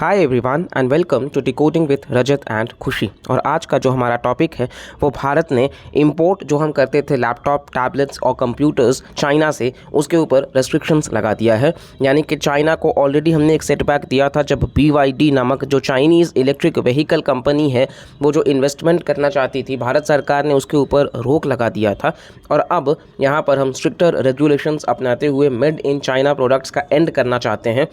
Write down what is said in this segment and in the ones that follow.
Hi everyone and welcome to decoding with Rajat and Khushi. और आज का जो हमारा टॉपिक है वो भारत ने इंपोर्ट जो हम करते थे लैपटॉप, टैबलेट्स और कंप्यूटर्स चाइना से, उसके ऊपर रेस्ट्रिक्शंस लगा दिया है। यानी कि चाइना को ऑलरेडी हमने एक सेटबैक दिया था जब BYD नामक जो चाइनीज़ इलेक्ट्रिक व्हीकल कंपनी है वो जो इन्वेस्टमेंट करना चाहती थी, भारत सरकार ने उसके ऊपर रोक लगा दिया था। और अब यहाँ पर हम स्ट्रिक्टर रेगुलेशंस अपनाते हुए मेड इन चाइना प्रोडक्ट्स का एंड करना चाहते हैं।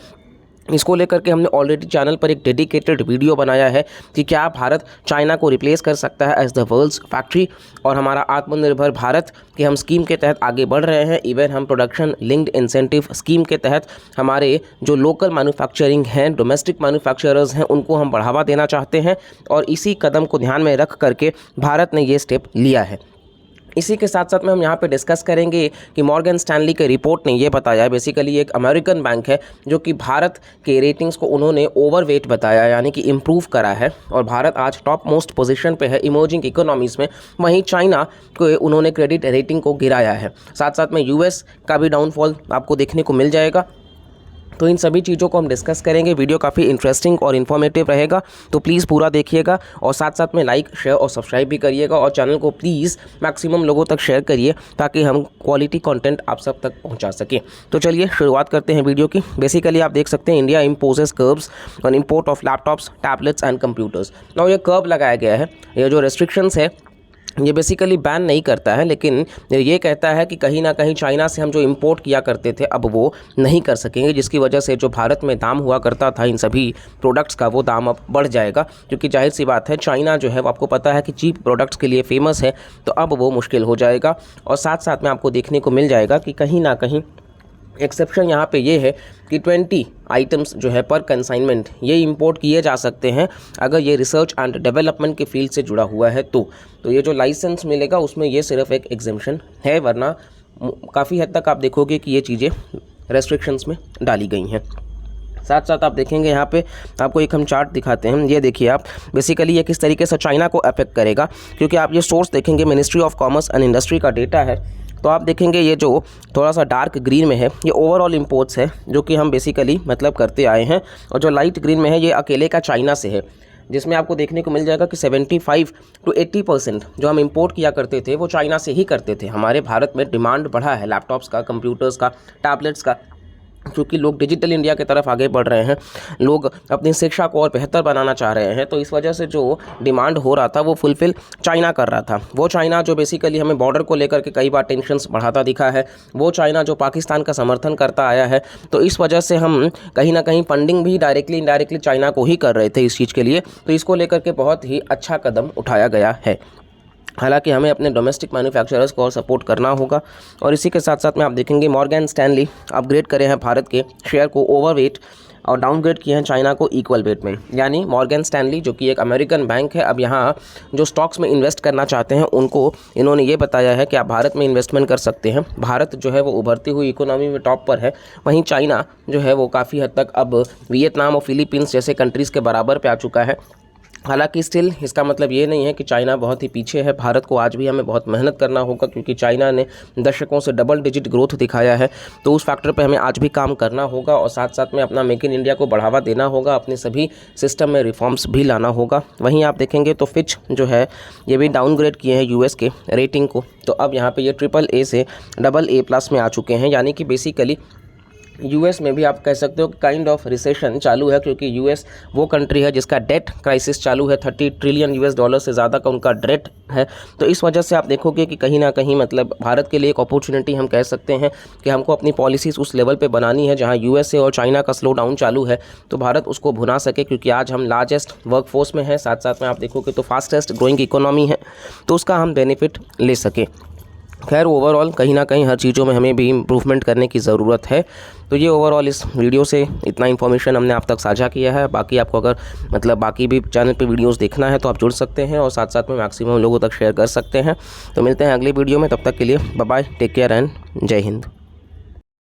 इसको लेकर के हमने ऑलरेडी चैनल पर एक डेडिकेटेड वीडियो बनाया है कि क्या भारत चाइना को रिप्लेस कर सकता है एज द वर्ल्ड्स फैक्ट्री, और हमारा आत्मनिर्भर भारत के हम स्कीम के तहत आगे बढ़ रहे हैं। इवन हम प्रोडक्शन लिंक्ड इंसेंटिव स्कीम के तहत हमारे जो लोकल मैन्युफैक्चरिंग हैं, डोमेस्टिक मैन्युफैक्चरर्स हैं, उनको हम बढ़ावा देना चाहते हैं। और इसी कदम को ध्यान में रख करके भारत ने ये स्टेप लिया है। इसी के साथ साथ में हम यहाँ पे डिस्कस करेंगे कि मॉर्गन स्टैनली के रिपोर्ट ने ये बताया है, बेसिकली एक अमेरिकन बैंक है जो कि भारत के रेटिंग्स को उन्होंने ओवरवेट बताया, यानी कि इम्प्रूव करा है। और भारत आज टॉप मोस्ट पोजीशन पे है इमर्जिंग इकोनॉमीज़ में। वहीं चाइना को उन्होंने क्रेडिट रेटिंग को गिराया है। साथ साथ में US का भी डाउनफॉल आपको देखने को मिल जाएगा। तो इन सभी चीज़ों को हम डिस्कस करेंगे। वीडियो काफ़ी इंटरेस्टिंग और इन्फॉर्मेटिव रहेगा, तो प्लीज़ पूरा देखिएगा। और साथ साथ में लाइक, शेयर और सब्सक्राइब भी करिएगा। और चैनल को प्लीज़ मैक्सिमम लोगों तक शेयर करिए ताकि हम क्वालिटी कंटेंट आप सब तक पहुंचा सकें। तो चलिए शुरुआत करते हैं वीडियो की। बेसिकली आप देख सकते हैं India imposes curbs on import of laptops, tablets and computers. Now ये कर्ब लगाया गया है, ये जो रेस्ट्रिक्शंस है ये बेसिकली बैन नहीं करता है, लेकिन ये कहता है कि कहीं ना कहीं चाइना से हम जो इंपोर्ट किया करते थे अब वो नहीं कर सकेंगे, जिसकी वजह से जो भारत में दाम हुआ करता था इन सभी प्रोडक्ट्स का वो दाम अब बढ़ जाएगा। क्योंकि जाहिर सी बात है चाइना जो है वो आपको पता है कि चीप प्रोडक्ट्स के लिए फेमस है, तो अब वो मुश्किल हो जाएगा। और साथ साथ में आपको देखने को मिल जाएगा कि कहीं ना कहीं एक्सेप्शन यहाँ पे ये है कि 20 आइटम्स जो है पर कंसाइनमेंट ये इंपोर्ट किए जा सकते हैं अगर ये रिसर्च एंड डेवलपमेंट के फील्ड से जुड़ा हुआ है। तो ये जो लाइसेंस मिलेगा उसमें ये सिर्फ एक एग्जेम्पशन है, वरना काफ़ी हद तक आप देखोगे कि ये चीज़ें रेस्ट्रिक्शंस में डाली गई हैं। साथ साथ आप देखेंगे यहाँ पे आपको एक हम चार्ट दिखाते हैं। ये देखिए आप, बेसिकली ये किस तरीके से चाइना को अफेक्ट करेगा। क्योंकि आप ये सोर्स देखेंगे ministry of commerce and industry का डेटा है, तो आप देखेंगे ये जो थोड़ा सा डार्क ग्रीन में है ये ओवरऑल इंपोर्ट्स है जो कि हम बेसिकली मतलब करते आए हैं। और जो लाइट ग्रीन में है ये अकेले का चाइना से है, जिसमें आपको देखने को मिल जाएगा कि 75 to 80% जो हम इंपोर्ट किया करते थे वो चाइना से ही करते थे। हमारे भारत में डिमांड बढ़ा है लैपटॉप्स का, कंप्यूटर्स का, टैबलेट्स का, क्योंकि लोग डिजिटल इंडिया की तरफ आगे बढ़ रहे हैं, लोग अपनी शिक्षा को और बेहतर बनाना चाह रहे हैं। तो इस वजह से जो डिमांड हो रहा था वो फुलफिल चाइना कर रहा था। वो चाइना जो बेसिकली हमें बॉर्डर को लेकर के कई बार टेंशन्स बढ़ाता दिखा है, वो चाइना जो पाकिस्तान का समर्थन करता आया है। तो इस वजह से हम कहीं ना कहीं फंडिंग भी डायरेक्टली इनडायरेक्टली चाइना को ही कर रहे थे इस चीज़ के लिए। तो इसको लेकर के बहुत ही अच्छा कदम उठाया गया है। हालांकि हमें अपने डोमेस्टिक मैन्युफैक्चरर्स को और सपोर्ट करना होगा। और इसी के साथ साथ में आप देखेंगे मॉर्गन स्टैनली अपग्रेड करे हैं भारत के शेयर को ओवरवेट और डाउनग्रेड किए हैं चाइना को इक्वल वेट में। यानी मॉर्गन स्टैनली जो कि एक अमेरिकन बैंक है, अब यहाँ जो स्टॉक्स में इन्वेस्ट करना चाहते हैं उनको इन्होंने ये बताया है कि आप भारत में इन्वेस्टमेंट कर सकते हैं। भारत जो है वो उभरती हुई इकोनॉमी में टॉप पर है, वहीं चाइना जो है वो काफ़ी हद तक अब वियतनाम और फिलीपींस जैसे कंट्रीज़ के बराबर पे आ चुका है। हालांकि स्टिल इसका मतलब ये नहीं है कि चाइना बहुत ही पीछे है। भारत को आज भी हमें बहुत मेहनत करना होगा, क्योंकि चाइना ने दशकों से डबल डिजिट ग्रोथ दिखाया है। तो उस फैक्टर पे हमें आज भी काम करना होगा और साथ साथ में अपना मेक इन इंडिया को बढ़ावा देना होगा, अपने सभी सिस्टम में रिफॉर्म्स भी लाना होगा। वहीं आप देखेंगे तो फिच जो है ये भी डाउनग्रेड किए हैं US के रेटिंग को। तो अब यहाँ पर ये AAA से AA+ में आ चुके हैं। यानी कि बेसिकली US में भी आप कह सकते हो कि काइंड ऑफ रिसेशन चालू है, क्योंकि US वो कंट्री है जिसका डेट क्राइसिस चालू है। $30 ट्रिलियन से ज़्यादा का उनका डेट है। तो इस वजह से आप देखोगे कि कहीं ना कहीं मतलब भारत के लिए एक अपॉर्चुनिटी हम कह सकते हैं कि हमको अपनी पॉलिसीज़ उस लेवल पे बनानी है जहां USA और चाइना का स्लो डाउन चालू है, तो भारत उसको भुना सके। क्योंकि आज हम लार्जेस्ट वर्कफोर्स में है, साथ साथ में आप देखोगे तो फास्टेस्ट ग्रोइंग इकोनॉमी है, तो उसका हम बेनिफिट ले सके। खैर ओवरऑल कहीं ना कहीं हर चीज़ों में हमें भी इम्प्रूवमेंट करने की ज़रूरत है। तो ये ओवरऑल इस वीडियो से इतना इन्फॉर्मेशन हमने आप तक साझा किया है। बाकी आपको अगर मतलब बाकी भी चैनल पे वीडियोस देखना है तो आप जुड़ सकते हैं और साथ साथ में मैक्सिमम लोगों तक शेयर कर सकते हैं। तो मिलते हैं अगली वीडियो में, तब तक के लिए bye bye, take care and Jai Hind.